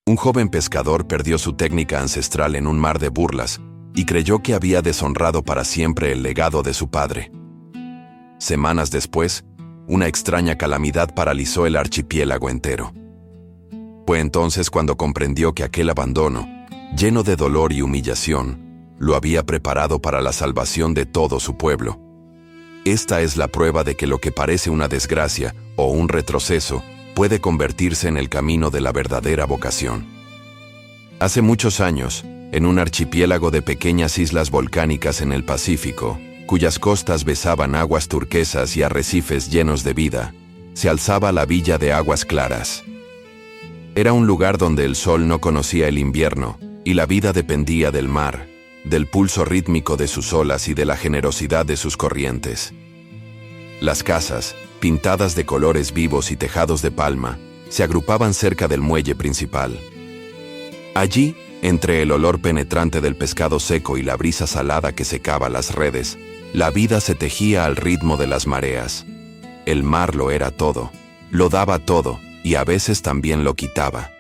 Un joven pescador perdió su técnica ancestral en un mar de burlas y creyó que había deshonrado para siempre el legado de su padre. Semanas después, una extraña calamidad paralizó el archipiélago entero. Fue entonces cuando comprendió que aquel abandono, lleno de dolor y humillación, lo había preparado para la salvación de todo su pueblo. Esta es la prueba de que lo que parece una desgracia o un retroceso puede convertirse en el camino de la verdadera vocación. Hace muchos años, en un archipiélago de pequeñas islas volcánicas en el Pacífico, cuyas costas besaban aguas turquesas y arrecifes llenos de vida, se alzaba la villa de Aguas Claras. Era un lugar donde el sol no conocía el invierno y la vida dependía del mar, del pulso rítmico de sus olas y de la generosidad de sus corrientes. Las casas, pintadas de colores vivos y tejados de palma, se agrupaban cerca del muelle principal. Allí, entre el olor penetrante del pescado seco y la brisa salada que secaba las redes, la vida se tejía al ritmo de las mareas. El mar lo era todo, lo daba todo, y a veces también lo quitaba.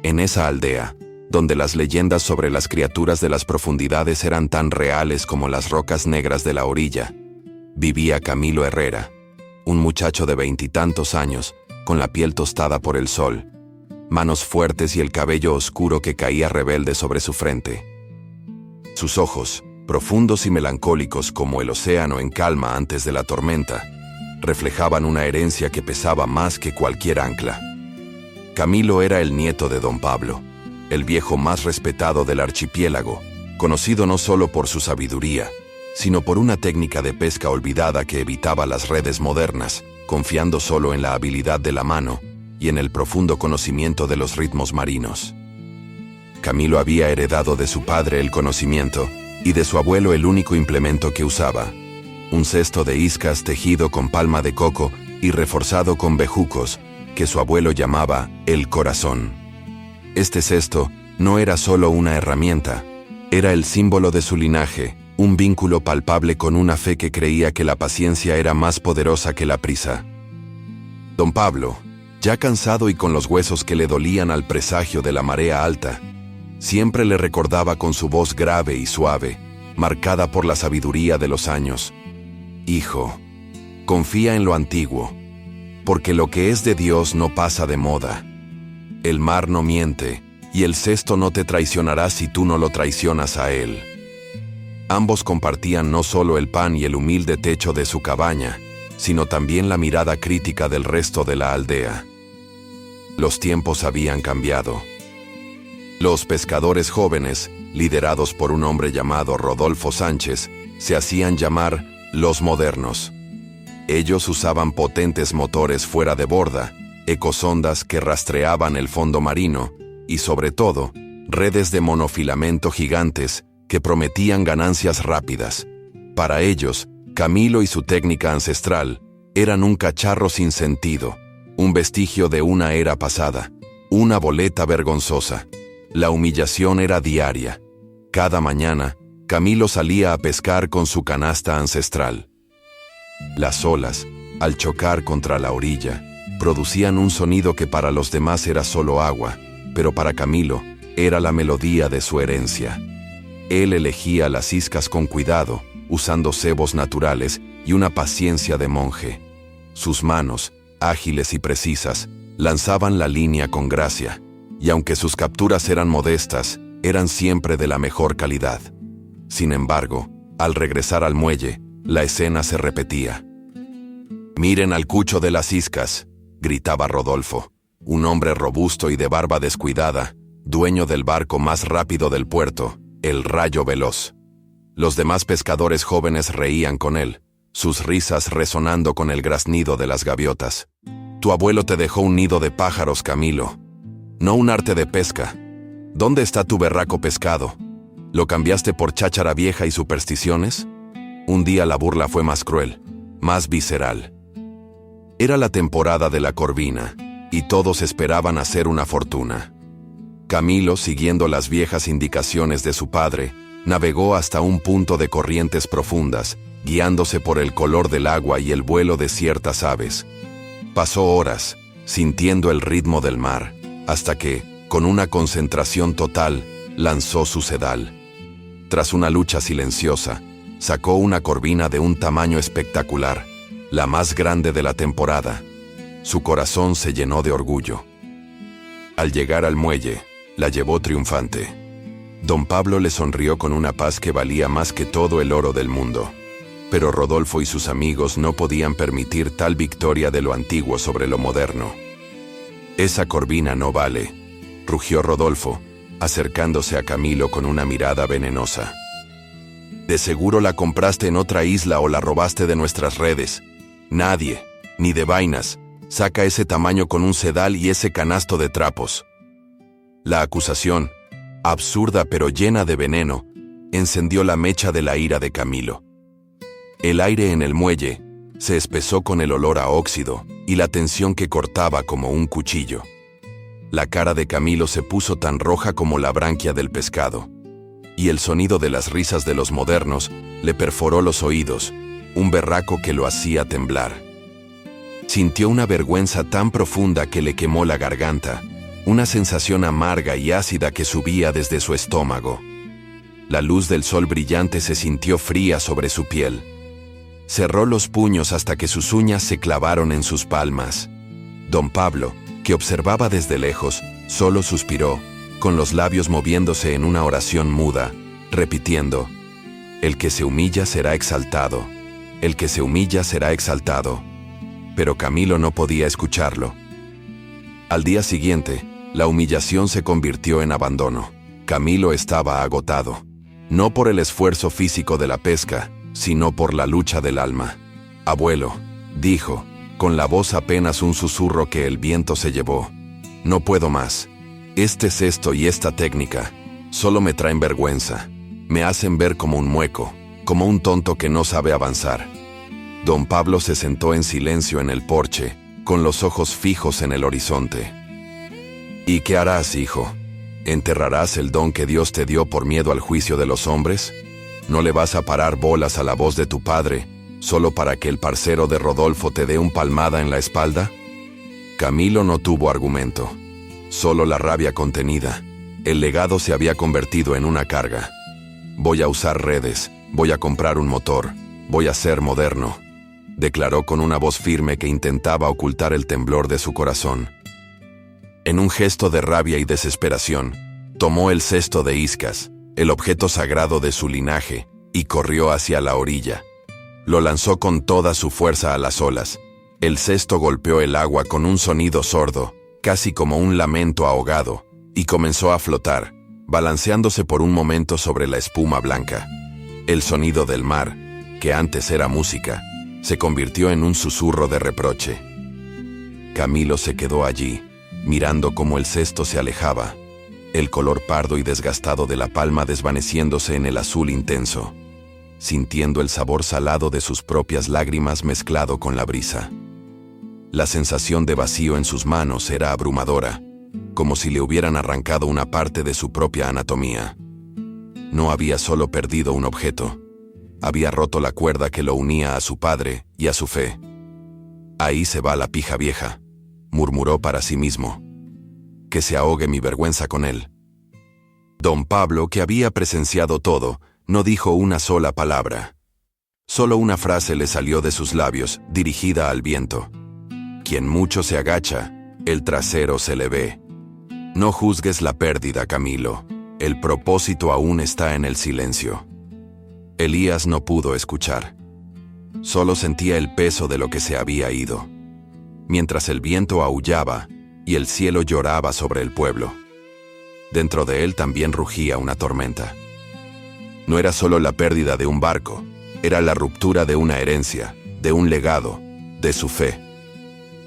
En esa aldea, donde las leyendas sobre las criaturas de las profundidades eran tan reales como las rocas negras de la orilla, vivía Camilo Herrera, un muchacho de 20 y tantos años, con la piel tostada por el sol, manos fuertes y el cabello oscuro que caía rebelde sobre su frente. Sus ojos, profundos y melancólicos como el océano en calma antes de la tormenta, reflejaban una herencia que pesaba más que cualquier ancla. Camilo era el nieto de don Pablo, el viejo más respetado del archipiélago, conocido no solo por su sabiduría, sino por una técnica de pesca olvidada que evitaba las redes modernas, confiando solo en la habilidad de la mano y en el profundo conocimiento de los ritmos marinos. Camilo había heredado de su padre el conocimiento y de su abuelo el único implemento que usaba, un cesto de iscas tejido con palma de coco y reforzado con bejucos, que su abuelo llamaba el corazón. Este cesto no era solo una herramienta, era el símbolo de su linaje, un vínculo palpable con una fe que creía que la paciencia era más poderosa que la prisa. Don Pablo, ya cansado y con los huesos que le dolían al presagio de la marea alta, siempre le recordaba con su voz grave y suave, marcada por la sabiduría de los años: «Hijo, confía en lo antiguo, porque lo que es de Dios no pasa de moda. El mar no miente, y el cesto no te traicionará si tú no lo traicionas a él». Ambos compartían no solo el pan y el humilde techo de su cabaña, sino también la mirada crítica del resto de la aldea. Los tiempos habían cambiado. Los pescadores jóvenes, liderados por un hombre llamado Rodolfo Sánchez, se hacían llamar los modernos. Ellos usaban potentes motores fuera de borda, ecosondas que rastreaban el fondo marino y, sobre todo, redes de monofilamento gigantes que prometían ganancias rápidas. Para ellos, Camilo y su técnica ancestral eran un cacharro sin sentido, un vestigio de una era pasada, una boleta vergonzosa. La humillación era diaria. Cada mañana, Camilo salía a pescar con su canasta ancestral. Las olas, al chocar contra la orilla, producían un sonido que para los demás era solo agua, pero para Camilo era la melodía de su herencia. Él elegía las iscas con cuidado, usando cebos naturales y una paciencia de monje. Sus manos, ágiles y precisas, lanzaban la línea con gracia, y aunque sus capturas eran modestas, eran siempre de la mejor calidad. Sin embargo, al regresar al muelle, la escena se repetía. «Miren al cucho de las iscas», gritaba Rodolfo, un hombre robusto y de barba descuidada, dueño del barco más rápido del puerto, el Rayo Veloz. Los demás pescadores jóvenes reían con él, sus risas resonando con el graznido de las gaviotas. «Tu abuelo te dejó un nido de pájaros, Camilo, no un arte de pesca. ¿Dónde está tu berraco pescado? ¿Lo cambiaste por cháchara vieja y supersticiones?» Un día la burla fue más cruel, más visceral. Era la temporada de la corvina, y todos esperaban hacer una fortuna. Camilo, siguiendo las viejas indicaciones de su padre, navegó hasta un punto de corrientes profundas, guiándose por el color del agua y el vuelo de ciertas aves. Pasó horas, sintiendo el ritmo del mar, hasta que, Con una concentración total, lanzó su sedal. Tras una lucha silenciosa, sacó una corvina de un tamaño espectacular, la más grande de la temporada. Su corazón se llenó de orgullo. Al llegar al muelle, la llevó triunfante. Don Pablo le sonrió con una paz que valía más que todo el oro del mundo. Pero Rodolfo y sus amigos no podían permitir tal victoria de lo antiguo sobre lo moderno. «Esa corvina no vale», rugió Rodolfo, acercándose a Camilo con una mirada venenosa. «De seguro la compraste en otra isla o la robaste de nuestras redes. Nadie, ni de vainas, saca ese tamaño con un sedal y ese canasto de trapos». La acusación, absurda pero llena de veneno, encendió la mecha de la ira de Camilo. El aire en el muelle se espesó con el olor a óxido y la tensión que cortaba como un cuchillo. La cara de Camilo se puso tan roja como la branquia del pescado, y el sonido de las risas de los modernos le perforó los oídos, un berraco que lo hacía temblar. Sintió una vergüenza tan profunda que le quemó la garganta, una sensación amarga y ácida que subía desde su estómago. La luz del sol brillante se sintió fría sobre su piel. Cerró los puños hasta que sus uñas se clavaron en sus palmas. Don Pablo, que observaba desde lejos, solo suspiró, con los labios moviéndose en una oración muda, repitiendo: «El que se humilla será exaltado, el que se humilla será exaltado». Pero Camilo no podía escucharlo. Al día siguiente, la humillación se convirtió en abandono. Camilo estaba agotado, no por el esfuerzo físico de la pesca, sino por la lucha del alma. «Abuelo», dijo, con la voz apenas un susurro que el viento se llevó, «no puedo más. Este cesto y esta técnica solo me traen vergüenza. Me hacen ver como un mueco, como un tonto que no sabe avanzar». Don Pablo se sentó en silencio en el porche, con los ojos fijos en el horizonte. «¿Y qué harás, hijo? ¿Enterrarás el don que Dios te dio por miedo al juicio de los hombres? ¿No le vas a parar bolas a la voz de tu padre, solo para que el parcero de Rodolfo te dé un palmada en la espalda?» Camilo no tuvo argumento, solo la rabia contenida. El legado se había convertido en una carga. «Voy a usar redes, voy a comprar un motor, voy a ser moderno», declaró con una voz firme que intentaba ocultar el temblor de su corazón. En un gesto de rabia y desesperación, tomó el cesto de iscas, el objeto sagrado de su linaje, y corrió hacia la orilla. Lo lanzó con toda su fuerza a las olas. El cesto golpeó el agua con un sonido sordo, casi como un lamento ahogado, y comenzó a flotar, balanceándose por un momento sobre la espuma blanca. El sonido del mar, que antes era música, se convirtió en un susurro de reproche. Camilo se quedó allí, mirando cómo el cesto se alejaba, el color pardo y desgastado de la palma desvaneciéndose en el azul intenso, sintiendo el sabor salado de sus propias lágrimas mezclado con la brisa. La sensación de vacío en sus manos era abrumadora, como si le hubieran arrancado una parte de su propia anatomía. No había solo perdido un objeto, había roto la cuerda que lo unía a su padre y a su fe. «Ahí se va la pija vieja», murmuró para sí mismo. «Que se ahogue mi vergüenza con él». Don Pablo, que había presenciado todo, no dijo una sola palabra. Solo una frase le salió de sus labios, dirigida al viento. «Quien mucho se agacha, el trasero se le ve». No juzgues la pérdida, Camilo. El propósito aún está en el silencio. Elías no pudo escuchar. Solo sentía el peso de lo que se había ido, mientras el viento aullaba y el cielo lloraba sobre el pueblo. Dentro de él también rugía una tormenta. No era solo la pérdida de un barco, era la ruptura de una herencia, de un legado, de su fe.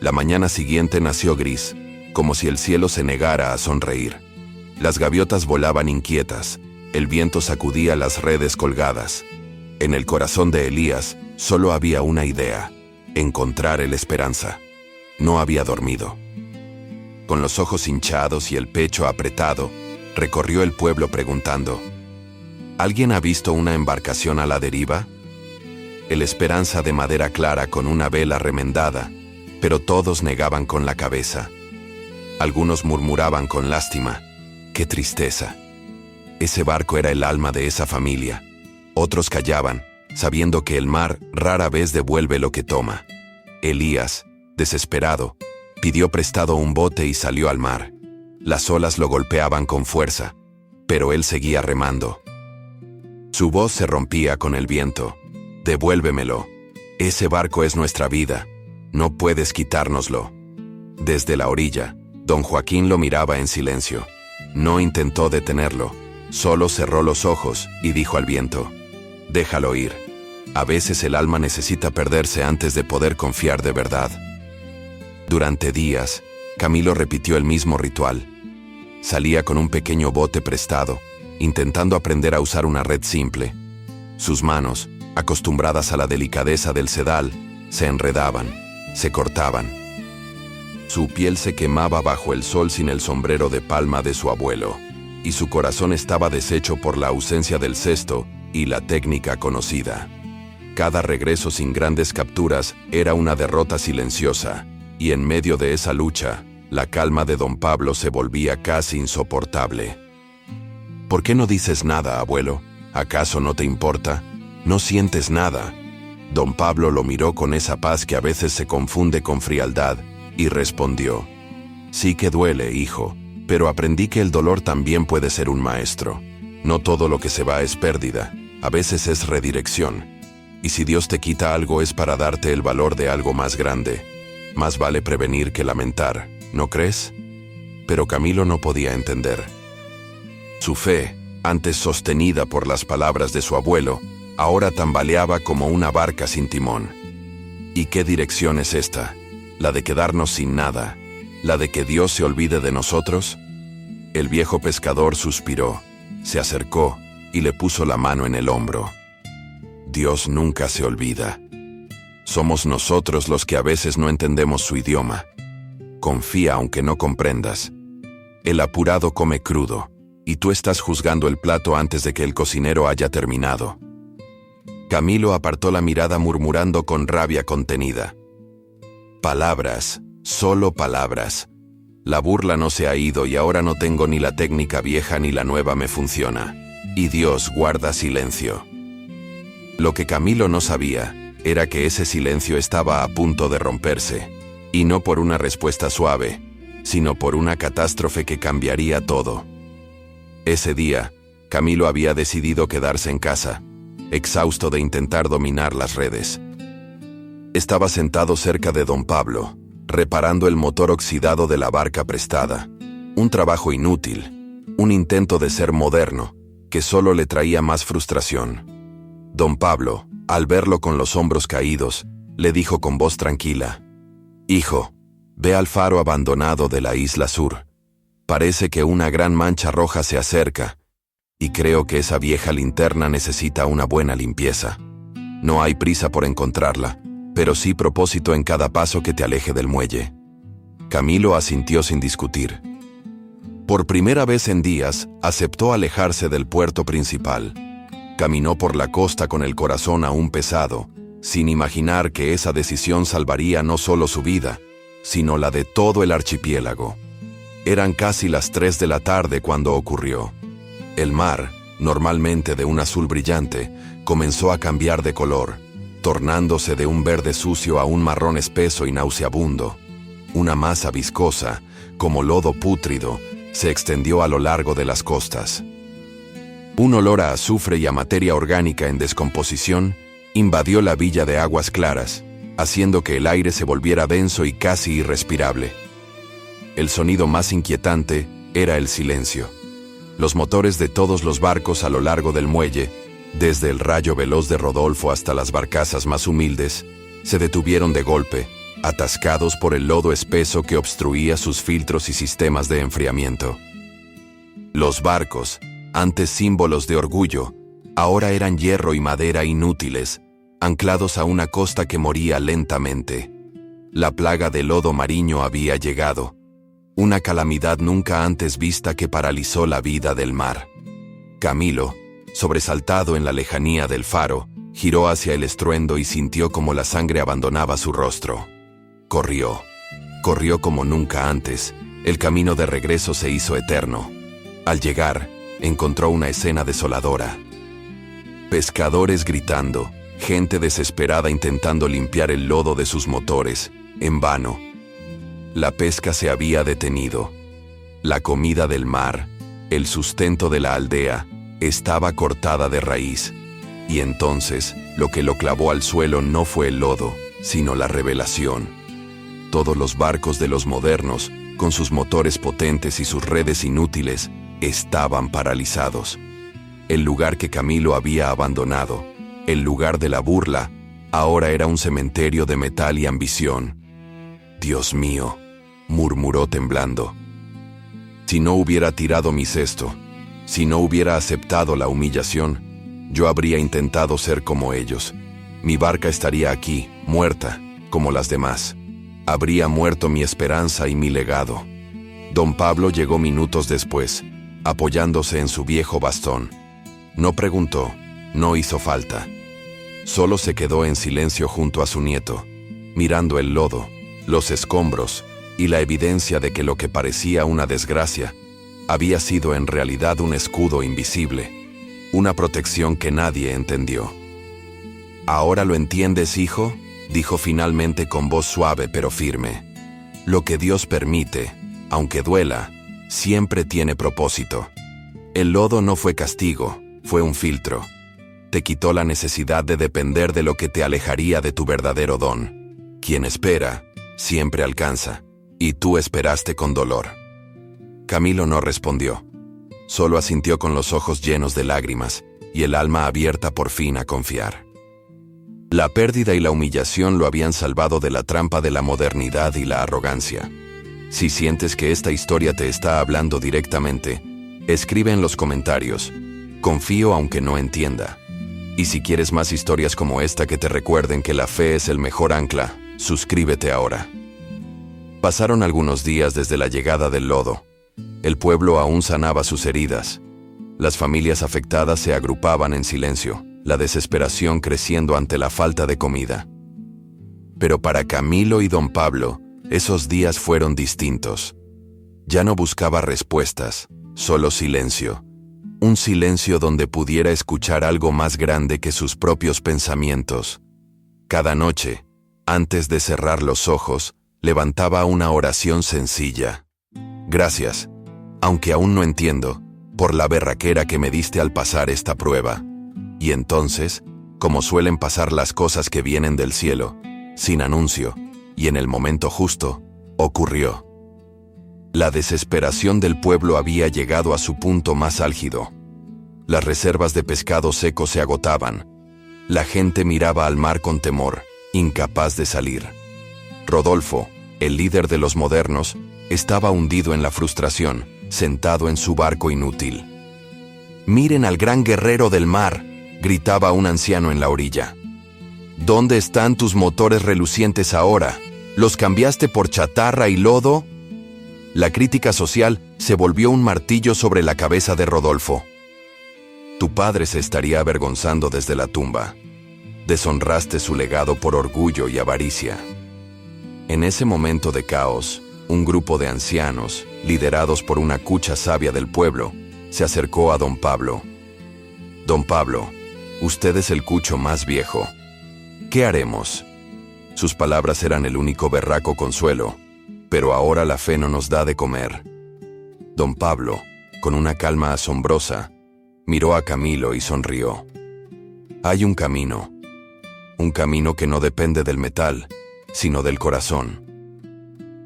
La mañana siguiente nació gris, como si el cielo se negara a sonreír. Las gaviotas volaban inquietas, el viento sacudía las redes colgadas. En el corazón de Elías solo había una idea: encontrar el Esperanza. No había dormido. Con los ojos hinchados y el pecho apretado, recorrió el pueblo preguntando: ¿alguien ha visto una embarcación a la deriva? El Esperanza de madera clara con una vela remendada, pero todos negaban con la cabeza. Algunos murmuraban con lástima: ¡qué tristeza! Ese barco era el alma de esa familia. Otros callaban, sabiendo que el mar rara vez devuelve lo que toma. Elías, desesperado, pidió prestado un bote y salió al mar. Las olas lo golpeaban con fuerza, pero él seguía remando. Su voz se rompía con el viento: «Devuélvemelo. Ese barco es nuestra vida. No puedes quitárnoslo». Desde la orilla, don Joaquín lo miraba en silencio. No intentó detenerlo, solo cerró los ojos y dijo al viento: «Déjalo ir. A veces el alma necesita perderse antes de poder confiar de verdad». Durante días, Camilo repitió el mismo ritual. Salía con un pequeño bote prestado, intentando aprender a usar una red simple. Sus manos, acostumbradas a la delicadeza del sedal, se enredaban, se cortaban. Su piel se quemaba bajo el sol sin el sombrero de palma de su abuelo, y su corazón estaba deshecho por la ausencia del cesto y la técnica conocida. Cada regreso sin grandes capturas era una derrota silenciosa, y en medio de esa lucha, la calma de don Pablo se volvía casi insoportable. «¿Por qué no dices nada, abuelo? ¿Acaso no te importa? ¿No sientes nada?». Don Pablo lo miró con esa paz que a veces se confunde con frialdad, y respondió: «Sí que duele, hijo, pero aprendí que el dolor también puede ser un maestro. No todo lo que se va es pérdida, a veces es redirección. Y si Dios te quita algo es para darte el valor de algo más grande. Más vale prevenir que lamentar, ¿no crees?». Pero Camilo no podía entender. Su fe, antes sostenida por las palabras de su abuelo, ahora tambaleaba como una barca sin timón. ¿Y qué dirección es esta? ¿La de quedarnos sin nada? ¿La de que Dios se olvide de nosotros? El viejo pescador suspiró, se acercó y le puso la mano en el hombro. «Dios nunca se olvida. Somos nosotros los que a veces no entendemos su idioma. Confía aunque no comprendas. El apurado come crudo, y tú estás juzgando el plato antes de que el cocinero haya terminado». Camilo apartó la mirada murmurando con rabia contenida: «Palabras, solo palabras. La burla no se ha ido y ahora no tengo ni la técnica vieja ni la nueva me funciona. Y Dios guarda silencio». Lo que Camilo no sabía era que ese silencio estaba a punto de romperse, y no por una respuesta suave, sino por una catástrofe que cambiaría todo. Ese día, Camilo había decidido quedarse en casa, exhausto de intentar dominar las redes. Estaba sentado cerca de don Pablo, reparando el motor oxidado de la barca prestada. Un trabajo inútil, un intento de ser moderno, que solo le traía más frustración. Don Pablo, al verlo con los hombros caídos, le dijo con voz tranquila: «Hijo, ve al faro abandonado de la isla sur. Parece que una gran mancha roja se acerca, y creo que esa vieja linterna necesita una buena limpieza. No hay prisa por encontrarla, pero sí propósito en cada paso que te aleje del muelle». Camilo asintió sin discutir. Por primera vez en días, aceptó alejarse del puerto principal. Caminó por la costa con el corazón aún pesado, sin imaginar que esa decisión salvaría no solo su vida, sino la de todo el archipiélago. Eran casi las 3 de la tarde cuando ocurrió. El mar, normalmente de un azul brillante, comenzó a cambiar de color, tornándose de un verde sucio a un marrón espeso y nauseabundo. Una masa viscosa, como lodo pútrido, se extendió a lo largo de las costas. Un olor a azufre y a materia orgánica en descomposición invadió la villa de Aguas Claras, haciendo que el aire se volviera denso y casi irrespirable. El sonido más inquietante era el silencio. Los motores de todos los barcos a lo largo del muelle, desde el Rayo Veloz de Rodolfo hasta las barcazas más humildes, se detuvieron de golpe, atascados por el lodo espeso que obstruía sus filtros y sistemas de enfriamiento. Los barcos, antes símbolos de orgullo, ahora eran hierro y madera inútiles, anclados a una costa que moría lentamente. La plaga de lodo marino había llegado, una calamidad nunca antes vista que paralizó la vida del mar. Camilo, sobresaltado en la lejanía del faro, giró hacia el estruendo y sintió como la sangre abandonaba su rostro. Corrió como nunca antes, El camino de regreso se hizo eterno. Al llegar, encontró una escena desoladora. Pescadores gritando, gente desesperada intentando limpiar el lodo de sus motores, en vano. La pesca se había detenido. La comida del mar, el sustento de la aldea, estaba cortada de raíz. Y entonces, lo que lo clavó al suelo no fue el lodo, sino la revelación. Todos los barcos de los modernos, con sus motores potentes y sus redes inútiles, estaban paralizados. El lugar que Camilo había abandonado, el lugar de la burla, ahora era un cementerio de metal y ambición. «Dios mío», murmuró temblando. «Si no hubiera tirado mi cesto, si no hubiera aceptado la humillación, yo habría intentado ser como ellos. Mi barca estaría aquí, muerta, como las demás. Habría muerto mi esperanza y mi legado». Don Pablo llegó minutos después, apoyándose en su viejo bastón. No preguntó, no hizo falta. Solo se quedó en silencio junto a su nieto, mirando el lodo, los escombros y la evidencia de que lo que parecía una desgracia había sido en realidad un escudo invisible, una protección que nadie entendió. «¿Ahora lo entiendes, hijo?», dijo finalmente con voz suave pero firme. «Lo que Dios permite, aunque duela, siempre tiene propósito. El lodo no fue castigo, fue un filtro. Te quitó la necesidad de depender de lo que te alejaría de tu verdadero don. Quien espera, siempre alcanza, y tú esperaste con dolor». Camilo no respondió. Solo asintió con los ojos llenos de lágrimas y el alma abierta por fin a confiar. La pérdida y la humillación lo habían salvado de la trampa de la modernidad y la arrogancia. Si sientes que esta historia te está hablando directamente, escribe en los comentarios: «Confío aunque no entienda». Y si quieres más historias como esta que te recuerden que la fe es el mejor ancla, suscríbete ahora. Pasaron algunos días desde la llegada del lodo. El pueblo aún sanaba sus heridas. Las familias afectadas se agrupaban en silencio, la desesperación creciendo ante la falta de comida. Pero para Camilo y don Pablo, esos días fueron distintos. Ya no buscaba respuestas, solo silencio. Un silencio donde pudiera escuchar algo más grande que sus propios pensamientos. Cada noche, antes de cerrar los ojos, levantaba una oración sencilla. «Gracias, aunque aún no entiendo, por la berraquera que me diste al pasar esta prueba». Y entonces, como suelen pasar las cosas que vienen del cielo, sin anuncio, y en el momento justo, ocurrió. La desesperación del pueblo había llegado a su punto más álgido. Las reservas de pescado seco se agotaban. La gente miraba al mar con temor, incapaz de salir. Rodolfo, el líder de los modernos, estaba hundido en la frustración, sentado en su barco inútil. «Miren al gran guerrero del mar», gritaba un anciano en la orilla. «¿Dónde están tus motores relucientes ahora? ¿Los cambiaste por chatarra y lodo?». La crítica social se volvió un martillo sobre la cabeza de Rodolfo. «Tu padre se estaría avergonzando desde la tumba. Deshonraste su legado por orgullo y avaricia». En ese momento de caos, un grupo de ancianos, liderados por una cucha sabia del pueblo, se acercó a don Pablo. «Don Pablo, usted es el cucho más viejo. ¿Qué haremos?». Sus palabras eran el único berraco consuelo, pero ahora la fe no nos da de comer. Don Pablo, con una calma asombrosa, miró a Camilo y sonrió. «Hay un camino que no depende del metal, sino del corazón.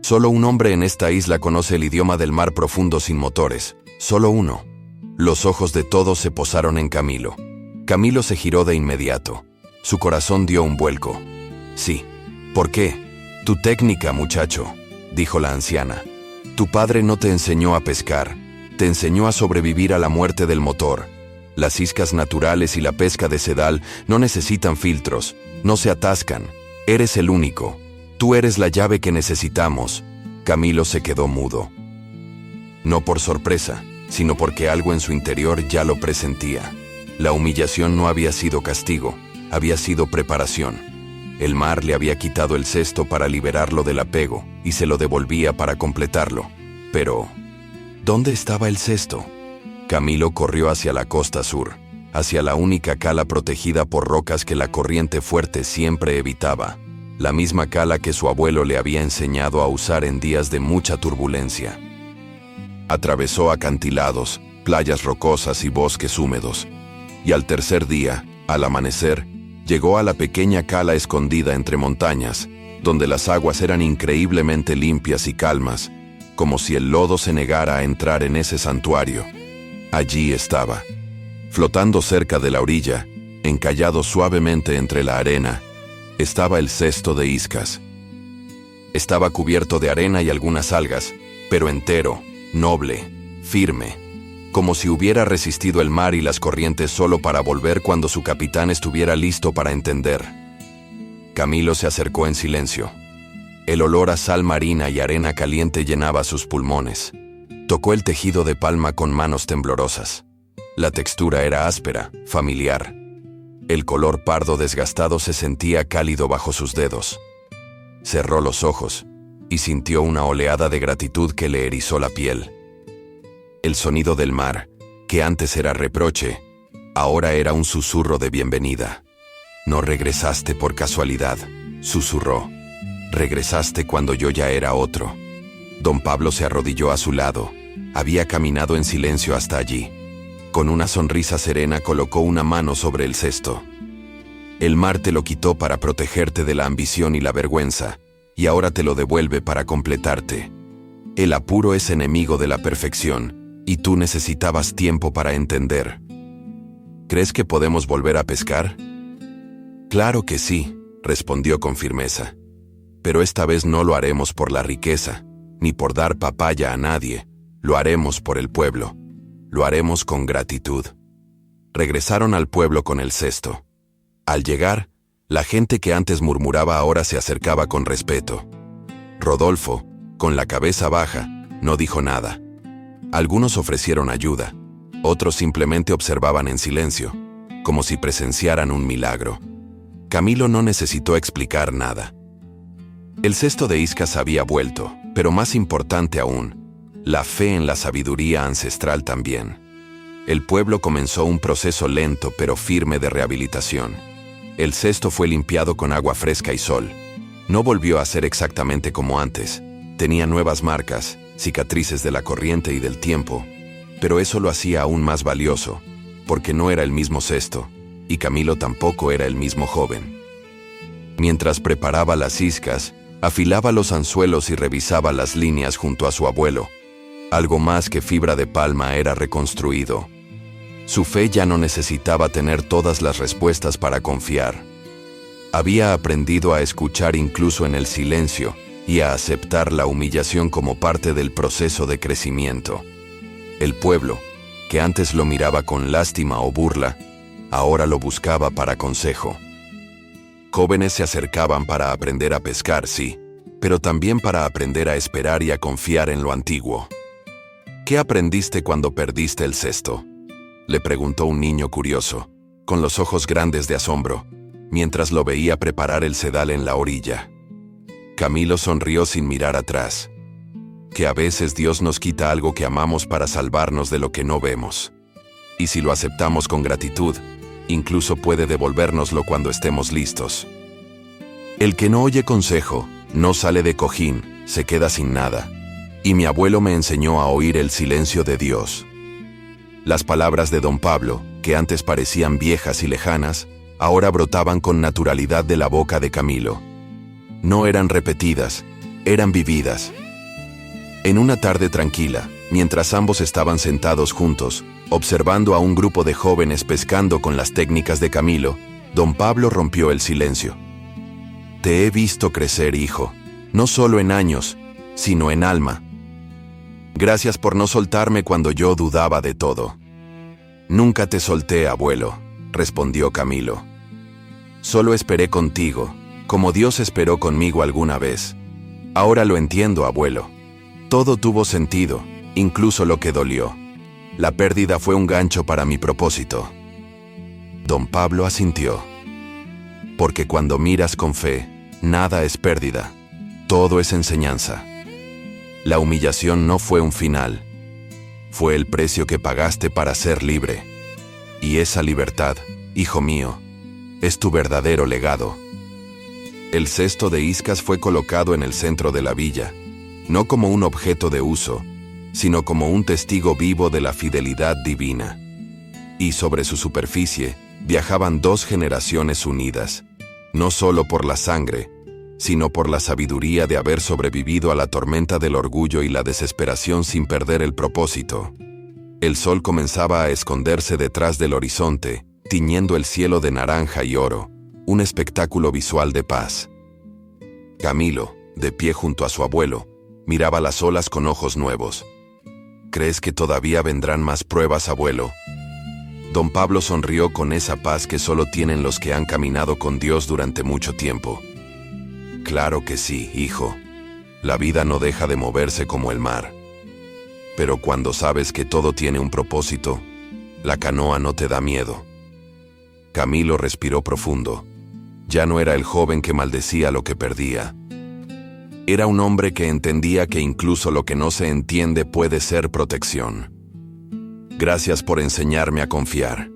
Solo un hombre en esta isla conoce el idioma del mar profundo sin motores, solo uno». Los ojos de todos se posaron en Camilo. Camilo se giró de inmediato. Su corazón dio un vuelco. «Sí. ¿Por qué?». «Tu técnica, muchacho», dijo la anciana. «Tu padre no te enseñó a pescar, te enseñó a sobrevivir a la muerte del motor. Las iscas naturales y la pesca de sedal no necesitan filtros, no se atascan. Eres el único. Tú eres la llave que necesitamos». Camilo se quedó mudo. No por sorpresa, sino porque algo en su interior ya lo presentía. La humillación no había sido castigo, había sido preparación. El mar le había quitado el cesto para liberarlo del apego y se lo devolvía para completarlo. Pero, ¿dónde estaba el cesto? Camilo corrió hacia la costa sur, hacia la única cala protegida por rocas que la corriente fuerte siempre evitaba, la misma cala que su abuelo le había enseñado a usar en días de mucha turbulencia. Atravesó acantilados, playas rocosas y bosques húmedos, y al tercer día, al amanecer, llegó a la pequeña cala escondida entre montañas, donde las aguas eran increíblemente limpias y calmas, como si el lodo se negara a entrar en ese santuario. Allí estaba, flotando cerca de la orilla, encallado suavemente entre la arena, estaba el cesto de Iscas. Estaba cubierto de arena y algunas algas, pero entero, noble, firme, como si hubiera resistido el mar y las corrientes solo para volver cuando su capitán estuviera listo para entender. Camilo se acercó en silencio. El olor a sal marina y arena caliente llenaba sus pulmones. Tocó el tejido de palma con manos temblorosas. La textura era áspera, familiar. El color pardo desgastado se sentía cálido bajo sus dedos. Cerró los ojos y sintió una oleada de gratitud que le erizó la piel. El sonido del mar, que antes era reproche, ahora era un susurro de bienvenida. «No regresaste por casualidad», susurró. «Regresaste cuando yo ya era otro». Don Pablo se arrodilló a su lado. Había caminado en silencio hasta allí. Con una sonrisa serena colocó una mano sobre el cesto. «El mar te lo quitó para protegerte de la ambición y la vergüenza, y ahora te lo devuelve para completarte. El apuro es enemigo de la perfección, y tú necesitabas tiempo para entender». «¿Crees que podemos volver a pescar?» «Claro que sí», respondió con firmeza. «Pero esta vez no lo haremos por la riqueza, ni por dar papaya a nadie. Lo haremos por el pueblo. Lo haremos con gratitud». Regresaron al pueblo con el cesto. Al llegar, la gente que antes murmuraba ahora se acercaba con respeto. Rodolfo, con la cabeza baja, no dijo nada. Algunos ofrecieron ayuda, otros simplemente observaban en silencio, como si presenciaran un milagro. Camilo no necesitó explicar nada. El cesto de Iscas había vuelto, pero más importante aún, la fe en la sabiduría ancestral también. El pueblo comenzó un proceso lento pero firme de rehabilitación. El cesto fue limpiado con agua fresca y sol. No volvió a ser exactamente como antes. Tenía nuevas marcas, cicatrices de la corriente y del tiempo, pero eso lo hacía aún más valioso, porque no era el mismo cesto, y Camilo tampoco era el mismo joven. Mientras preparaba las iscas, afilaba los anzuelos y revisaba las líneas junto a su abuelo. Algo más que fibra de palma era reconstruido. Su fe ya no necesitaba tener todas las respuestas para confiar. Había aprendido a escuchar incluso en el silencio y a aceptar la humillación como parte del proceso de crecimiento. El pueblo, que antes lo miraba con lástima o burla, ahora lo buscaba para consejo. Jóvenes se acercaban para aprender a pescar, sí, pero también para aprender a esperar y a confiar en lo antiguo. «¿Qué aprendiste cuando perdiste el cesto?», le preguntó un niño curioso, con los ojos grandes de asombro, mientras lo veía preparar el sedal en la orilla. Camilo sonrió sin mirar atrás. «Que a veces Dios nos quita algo que amamos para salvarnos de lo que no vemos. Y si lo aceptamos con gratitud, incluso puede devolvérnoslo cuando estemos listos. El que no oye consejo, no sale de cojín, se queda sin nada. Y mi abuelo me enseñó a oír el silencio de Dios». Las palabras de don Pablo, que antes parecían viejas y lejanas, ahora brotaban con naturalidad de la boca de Camilo. No eran repetidas, eran vividas. En una tarde tranquila, mientras ambos estaban sentados juntos, observando a un grupo de jóvenes pescando con las técnicas de Camilo, don Pablo rompió el silencio. «Te he visto crecer, hijo, no solo en años, sino en alma. Gracias por no soltarme cuando yo dudaba de todo». «Nunca te solté, abuelo», respondió Camilo. «Solo esperé contigo, como Dios esperó conmigo alguna vez. Ahora lo entiendo, abuelo. Todo tuvo sentido, incluso lo que dolió. La pérdida fue un gancho para mi propósito». Don Pablo asintió. «Porque cuando miras con fe, nada es pérdida, todo es enseñanza». La humillación no fue un final. Fue el precio que pagaste para ser libre. Y esa libertad, hijo mío, es tu verdadero legado. El cesto de Iscas fue colocado en el centro de la villa, no como un objeto de uso, sino como un testigo vivo de la fidelidad divina. Y sobre su superficie viajaban 2 generaciones unidas, no solo por la sangre, sino por la sabiduría de haber sobrevivido a la tormenta del orgullo y la desesperación sin perder el propósito. El sol comenzaba a esconderse detrás del horizonte, tiñendo el cielo de naranja y oro, un espectáculo visual de paz. Camilo, de pie junto a su abuelo, miraba las olas con ojos nuevos. ¿Crees que todavía vendrán más pruebas, abuelo? Don Pablo sonrió con esa paz que solo tienen los que han caminado con Dios durante mucho tiempo. Claro que sí, hijo. La vida no deja de moverse como el mar. Pero cuando sabes que todo tiene un propósito, la canoa no te da miedo. Camilo respiró profundo. Ya no era el joven que maldecía lo que perdía. Era un hombre que entendía que incluso lo que no se entiende puede ser protección. Gracias por enseñarme a confiar,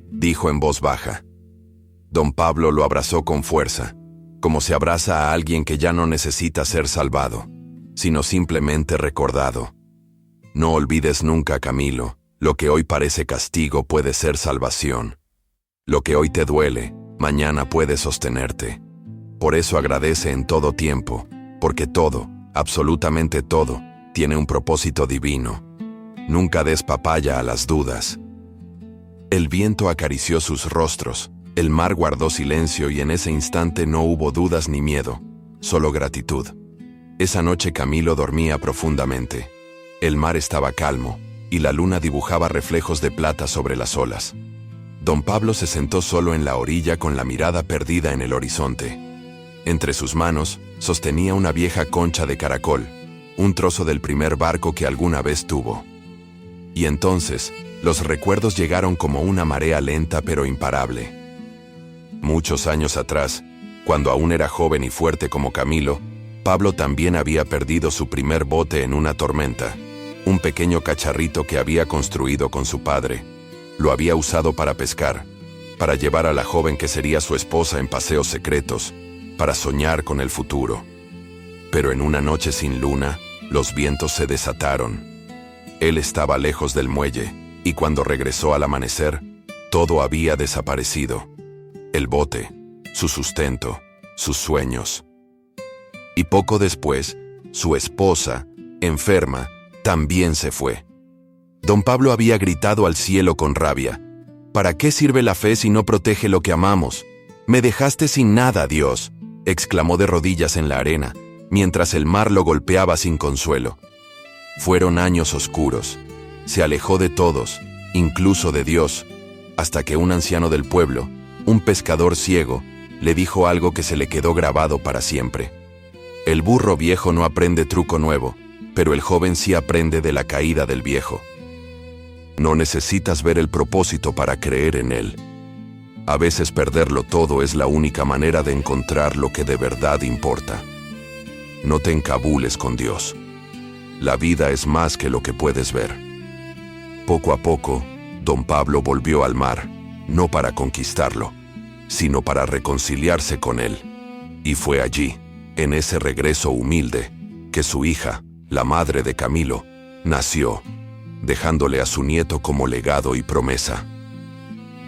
dijo en voz baja. Don Pablo lo abrazó con fuerza, como se abraza a alguien que ya no necesita ser salvado, sino simplemente recordado. No olvides nunca, Camilo, lo que hoy parece castigo puede ser salvación. Lo que hoy te duele, mañana puede sostenerte. Por eso agradece en todo tiempo, porque todo, absolutamente todo, tiene un propósito divino. Nunca des papaya a las dudas. El viento acarició sus rostros, el mar guardó silencio y en ese instante no hubo dudas ni miedo, solo gratitud. Esa noche Camilo dormía profundamente. El mar estaba calmo, y la luna dibujaba reflejos de plata sobre las olas. Don Pablo se sentó solo en la orilla con la mirada perdida en el horizonte. Entre sus manos, sostenía una vieja concha de caracol, un trozo del primer barco que alguna vez tuvo. Y entonces, los recuerdos llegaron como una marea lenta pero imparable. Muchos años atrás, cuando aún era joven y fuerte como Camilo, Pablo también había perdido su primer bote en una tormenta. Un pequeño cacharrito que había construido con su padre. Lo había usado para pescar, para llevar a la joven que sería su esposa en paseos secretos, para soñar con el futuro. Pero en una noche sin luna, los vientos se desataron. Él estaba lejos del muelle, y cuando regresó al amanecer, todo había desaparecido. El bote, su sustento, sus sueños. Y poco después, su esposa, enferma, también se fue. Don Pablo había gritado al cielo con rabia. ¿Para qué sirve la fe si no protege lo que amamos? Me dejaste sin nada, Dios, exclamó de rodillas en la arena, mientras el mar lo golpeaba sin consuelo. Fueron años oscuros. Se alejó de todos, incluso de Dios, hasta que un anciano del pueblo, un pescador ciego, le dijo algo que se le quedó grabado para siempre. El burro viejo no aprende truco nuevo, pero el joven sí aprende de la caída del viejo. No necesitas ver el propósito para creer en él. A veces perderlo todo es la única manera de encontrar lo que de verdad importa. No te encabules con Dios. La vida es más que lo que puedes ver. Poco a poco, don Pablo volvió al mar, no para conquistarlo, sino para reconciliarse con él. Y fue allí, en ese regreso humilde, que su hija, la madre de Camilo, nació, dejándole a su nieto como legado y promesa.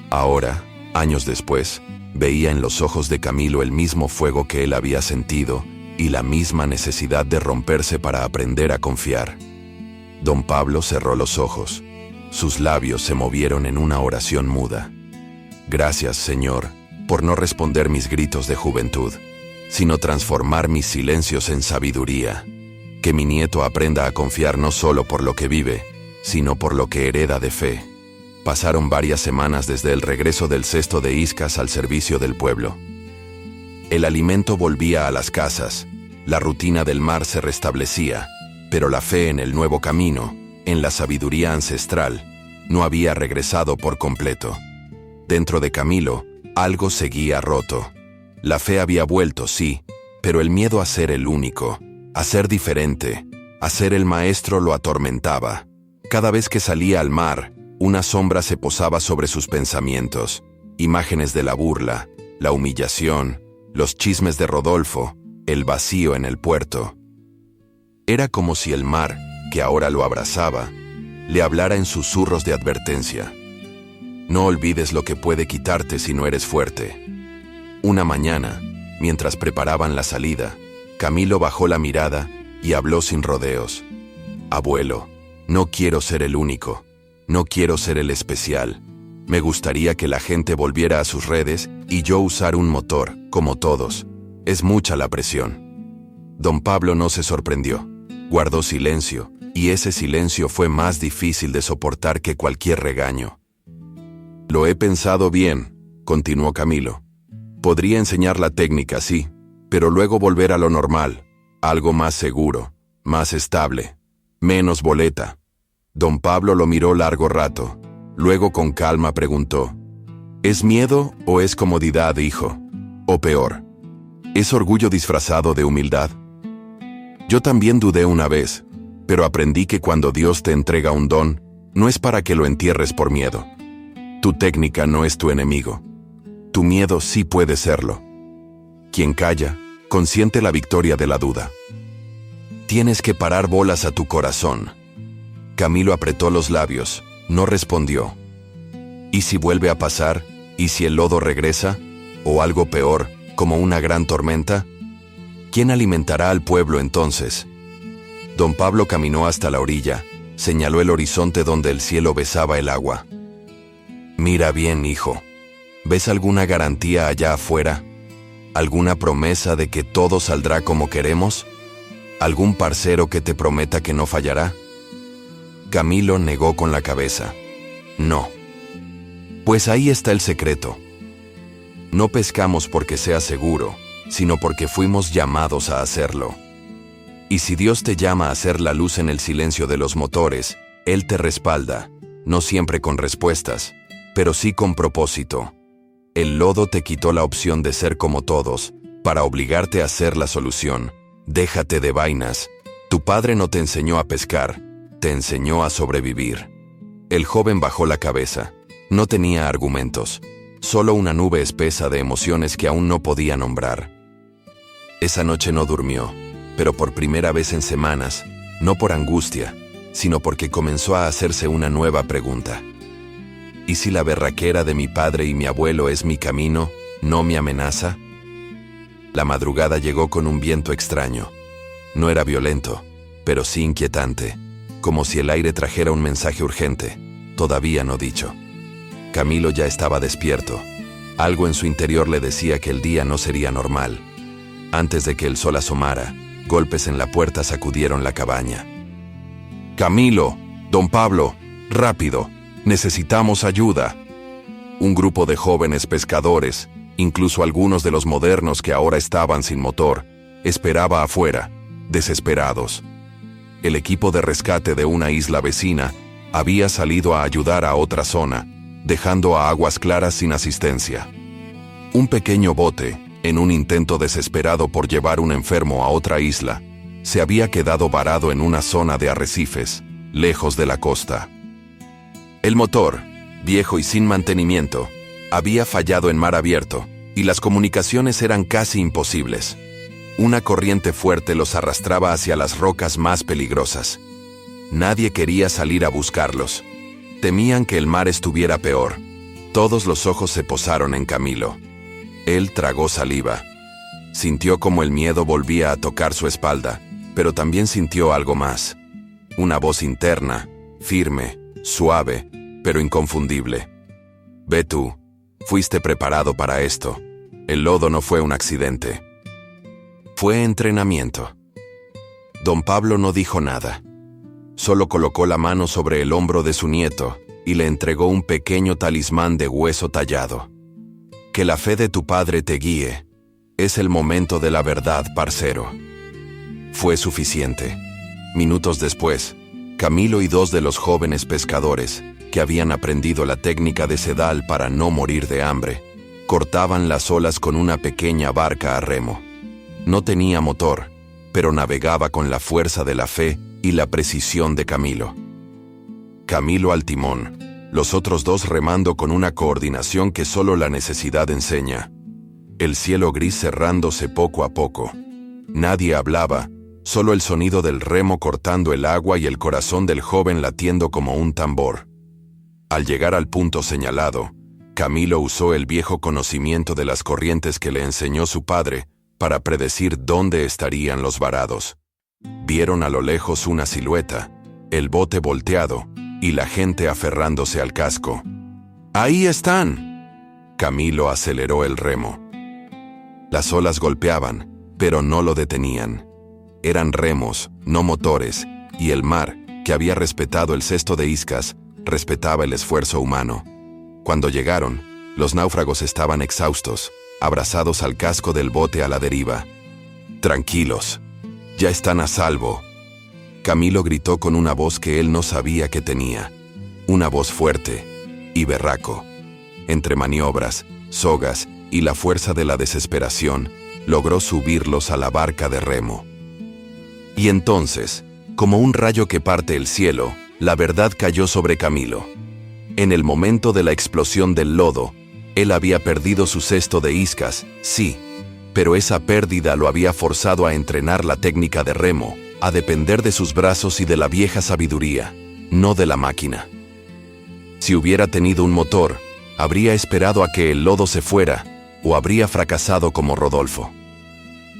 Ahora, años después, veía en los ojos de Camilo el mismo fuego que él había sentido y la misma necesidad de romperse para aprender a confiar. Don Pablo cerró los ojos. Sus labios se movieron en una oración muda. Gracias, Señor, por no responder mis gritos de juventud, sino transformar mis silencios en sabiduría. Que mi nieto aprenda a confiar no solo por lo que vive, sino por lo que hereda de fe. Pasaron varias semanas desde el regreso del cesto de Iscas al servicio del pueblo. El alimento volvía a las casas, la rutina del mar se restablecía, pero la fe en el nuevo camino, en la sabiduría ancestral, no había regresado por completo. Dentro de Camilo, algo seguía roto. La fe había vuelto, sí, pero el miedo a ser el único, a ser diferente, Hacer el maestro lo atormentaba. Cada vez que salía al mar, una sombra se posaba sobre sus pensamientos. Imágenes de la burla, la humillación, los chismes de Rodolfo, el vacío en el puerto. Era como si el mar, que ahora lo abrazaba, le hablara en susurros de advertencia. No olvides lo que puede quitarte si no eres fuerte. Una mañana, mientras preparaban la salida, Camilo bajó la mirada y habló sin rodeos. Abuelo, no quiero ser el único, no quiero ser el especial. Me gustaría que la gente volviera a sus redes y yo usar un motor, como todos. Es mucha la presión. Don Pablo no se sorprendió. Guardó silencio, y ese silencio fue más difícil de soportar que cualquier regaño. Lo he pensado bien, continuó Camilo. Podría enseñar la técnica, sí, pero luego volver a lo normal, algo más seguro, más estable, menos boleta. Don Pablo lo miró largo rato, luego con calma preguntó: ¿es miedo o es comodidad, hijo? O peor, ¿es orgullo disfrazado de humildad? Yo también dudé una vez, pero aprendí que cuando Dios te entrega un don, no es para que lo entierres por miedo. Tu técnica no es tu enemigo. Tu miedo sí puede serlo. Quien calla, consiente la victoria de la duda. Tienes que parar bolas a tu corazón. Camilo apretó los labios, no respondió. ¿Y si vuelve a pasar? ¿Y si el lodo regresa? ¿O algo peor, como una gran tormenta? ¿Quién alimentará al pueblo entonces? Don Pablo caminó hasta la orilla, señaló el horizonte donde el cielo besaba el agua. Mira bien, hijo. ¿Ves alguna garantía allá afuera? ¿Alguna promesa de que todo saldrá como queremos? ¿Algún parcero que te prometa que no fallará? Camilo negó con la cabeza. No. Pues ahí está el secreto. No pescamos porque sea seguro, sino porque fuimos llamados a hacerlo. Y si Dios te llama a hacer la luz en el silencio de los motores, Él te respalda, no siempre con respuestas, pero sí con propósito. El lodo te quitó la opción de ser como todos, para obligarte a ser la solución. Déjate de vainas. Tu padre no te enseñó a pescar, te enseñó a sobrevivir. El joven bajó la cabeza. No tenía argumentos, solo una nube espesa de emociones que aún no podía nombrar. Esa noche no durmió, pero por primera vez en semanas, no por angustia, sino porque comenzó a hacerse una nueva pregunta. ¿Y si la berraquera de mi padre y mi abuelo es mi camino, no mi amenaza? La madrugada llegó con un viento extraño. No era violento, pero sí inquietante, como si el aire trajera un mensaje urgente, todavía no dicho. Camilo ya estaba despierto. Algo en su interior le decía que el día no sería normal. Antes de que el sol asomara, golpes en la puerta sacudieron la cabaña. «Camilo, don Pablo, rápido, necesitamos ayuda». Un grupo de jóvenes pescadores, incluso algunos de los modernos que ahora estaban sin motor, esperaba afuera, desesperados. El equipo de rescate de una isla vecina había salido a ayudar a otra zona, dejando a Aguas Claras sin asistencia. Un pequeño bote, en un intento desesperado por llevar un enfermo a otra isla, se había quedado varado en una zona de arrecifes, lejos de la costa. El motor, viejo y sin mantenimiento, había fallado en mar abierto, y las comunicaciones eran casi imposibles. Una corriente fuerte los arrastraba hacia las rocas más peligrosas. Nadie quería salir a buscarlos. Temían que el mar estuviera peor. Todos los ojos se posaron en Camilo. Él tragó saliva. Sintió como el miedo volvía a tocar su espalda, pero también sintió algo más. Una voz interna, firme, suave, pero inconfundible. Ve tú, fuiste preparado para esto. El lodo no fue un accidente. Fue entrenamiento. Don Pablo no dijo nada. Solo colocó la mano sobre el hombro de su nieto y le entregó un pequeño talismán de hueso tallado. Que la fe de tu padre te guíe. Es el momento de la verdad, parcero. Fue suficiente. Minutos después, Camilo y dos de los jóvenes pescadores, que habían aprendido la técnica de sedal para no morir de hambre, cortaban las olas con una pequeña barca a remo. No tenía motor, pero navegaba con la fuerza de la fe y la precisión de Camilo. Camilo al timón, los otros dos remando con una coordinación que solo la necesidad enseña. El cielo gris cerrándose poco a poco. Nadie hablaba, solo el sonido del remo cortando el agua y el corazón del joven latiendo como un tambor. Al llegar al punto señalado, Camilo usó el viejo conocimiento de las corrientes que le enseñó su padre para predecir dónde estarían los varados. Vieron a lo lejos una silueta, el bote volteado y la gente aferrándose al casco. ¡Ahí están! Camilo aceleró el remo. Las olas golpeaban, pero no lo detenían. Eran remos, no motores, y el mar, que había respetado el cesto de iscas, respetaba el esfuerzo humano. Cuando llegaron, los náufragos estaban exhaustos, abrazados al casco del bote a la deriva. «Tranquilos, ya están a salvo», Camilo gritó con una voz que él no sabía que tenía. Una voz fuerte y berraco. Entre maniobras, sogas y la fuerza de la desesperación, logró subirlos a la barca de remo. Y entonces, como un rayo que parte el cielo, la verdad cayó sobre Camilo. En el momento de la explosión del lodo, él había perdido su cesto de iscas, sí, pero esa pérdida lo había forzado a entrenar la técnica de remo, a depender de sus brazos y de la vieja sabiduría, no de la máquina. Si hubiera tenido un motor, habría esperado a que el lodo se fuera, o habría fracasado como Rodolfo.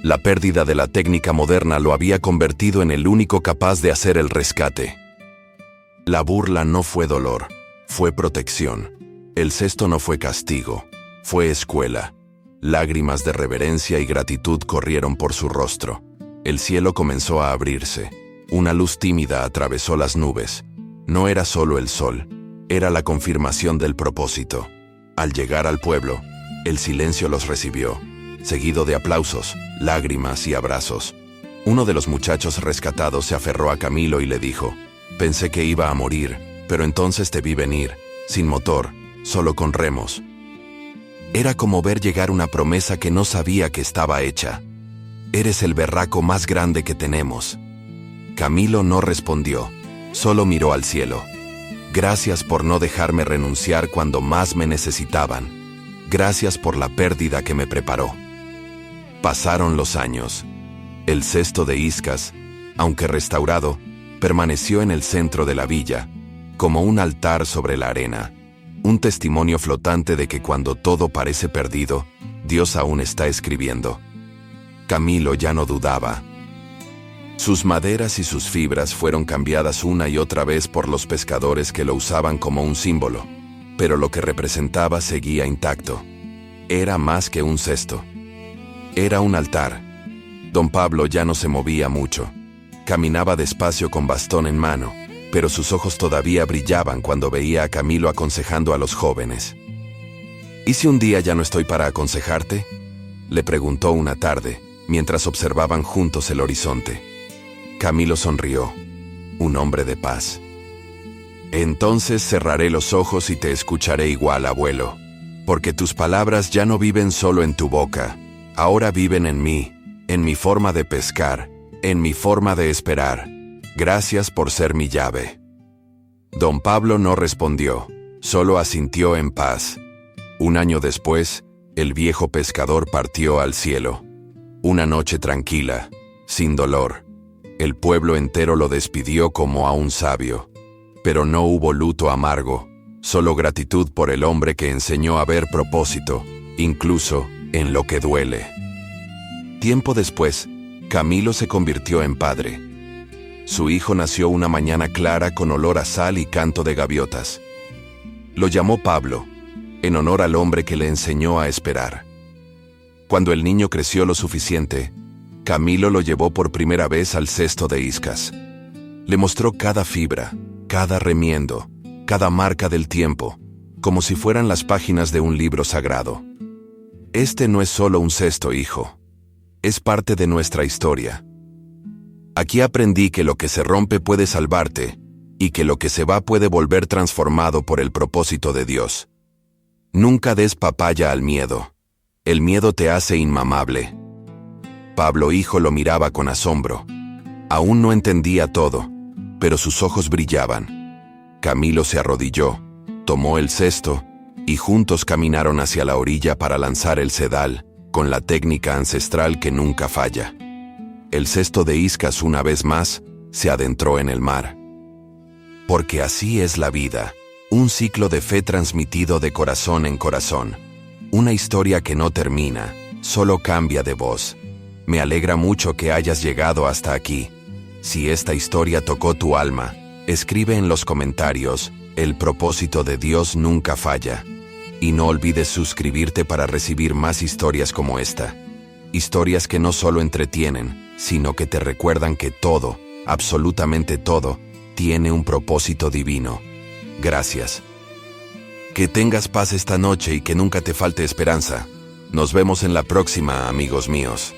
La pérdida de la técnica moderna lo había convertido en el único capaz de hacer el rescate. La burla no fue dolor, fue protección. El cesto no fue castigo, fue escuela. Lágrimas de reverencia y gratitud corrieron por su rostro. El cielo comenzó a abrirse. Una luz tímida atravesó las nubes. No era solo el sol, era la confirmación del propósito. Al llegar al pueblo, el silencio los recibió, seguido de aplausos, lágrimas y abrazos. Uno de los muchachos rescatados se aferró a Camilo y le dijo: «Pensé que iba a morir, pero entonces te vi venir, sin motor, solo con remos». Era como ver llegar una promesa que no sabía que estaba hecha. «Eres el berraco más grande que tenemos». Camilo no respondió, solo miró al cielo. «Gracias por no dejarme renunciar cuando más me necesitaban. Gracias por la pérdida que me preparó». Pasaron los años. El cesto de iscas, aunque restaurado, permaneció en el centro de la villa, como un altar sobre la arena, un testimonio flotante de que cuando todo parece perdido, Dios aún está escribiendo. Camilo ya no dudaba. Sus maderas y sus fibras fueron cambiadas una y otra vez por los pescadores que lo usaban como un símbolo, pero lo que representaba seguía intacto. Era más que un cesto. Era un altar. Don Pablo ya no se movía mucho. Caminaba despacio con bastón en mano, pero sus ojos todavía brillaban cuando veía a Camilo aconsejando a los jóvenes. «¿Y si un día ya no estoy para aconsejarte?», le preguntó una tarde, mientras observaban juntos el horizonte. Camilo sonrió, un hombre de paz. «Entonces cerraré los ojos y te escucharé igual, abuelo, porque tus palabras ya no viven solo en tu boca, ahora viven en mí, en mi forma de pescar, en mi forma de esperar. Gracias por ser mi llave». Don Pablo no respondió, solo asintió en paz. Un año después, el viejo pescador partió al cielo. Una noche tranquila, sin dolor. El pueblo entero lo despidió como a un sabio. Pero no hubo luto amargo, solo gratitud por el hombre que enseñó a ver propósito, incluso en lo que duele. Tiempo después, Camilo se convirtió en padre. Su hijo nació una mañana clara con olor a sal y canto de gaviotas. Lo llamó Pablo, en honor al hombre que le enseñó a esperar. Cuando el niño creció lo suficiente, Camilo lo llevó por primera vez al cesto de iscas. Le mostró cada fibra, cada remiendo, cada marca del tiempo, como si fueran las páginas de un libro sagrado. «Este no es solo un cesto, hijo. Es parte de nuestra historia. Aquí aprendí que lo que se rompe puede salvarte, y que lo que se va puede volver transformado por el propósito de Dios. Nunca des papaya al miedo. El miedo te hace inmamable». Pablo hijo lo miraba con asombro. Aún no entendía todo, pero sus ojos brillaban. Camilo se arrodilló, tomó el cesto, y juntos caminaron hacia la orilla para lanzar el sedal, con la técnica ancestral que nunca falla. El cesto de iscas, una vez más, se adentró en el mar. Porque así es la vida, un ciclo de fe transmitido de corazón en corazón. Una historia que no termina, solo cambia de voz. Me alegra mucho que hayas llegado hasta aquí. Si esta historia tocó tu alma, escribe en los comentarios, el propósito de Dios nunca falla. Y no olvides suscribirte para recibir más historias como esta. Historias que no solo entretienen, sino que te recuerdan que todo, absolutamente todo, tiene un propósito divino. Gracias. Que tengas paz esta noche y que nunca te falte esperanza. Nos vemos en la próxima, amigos míos.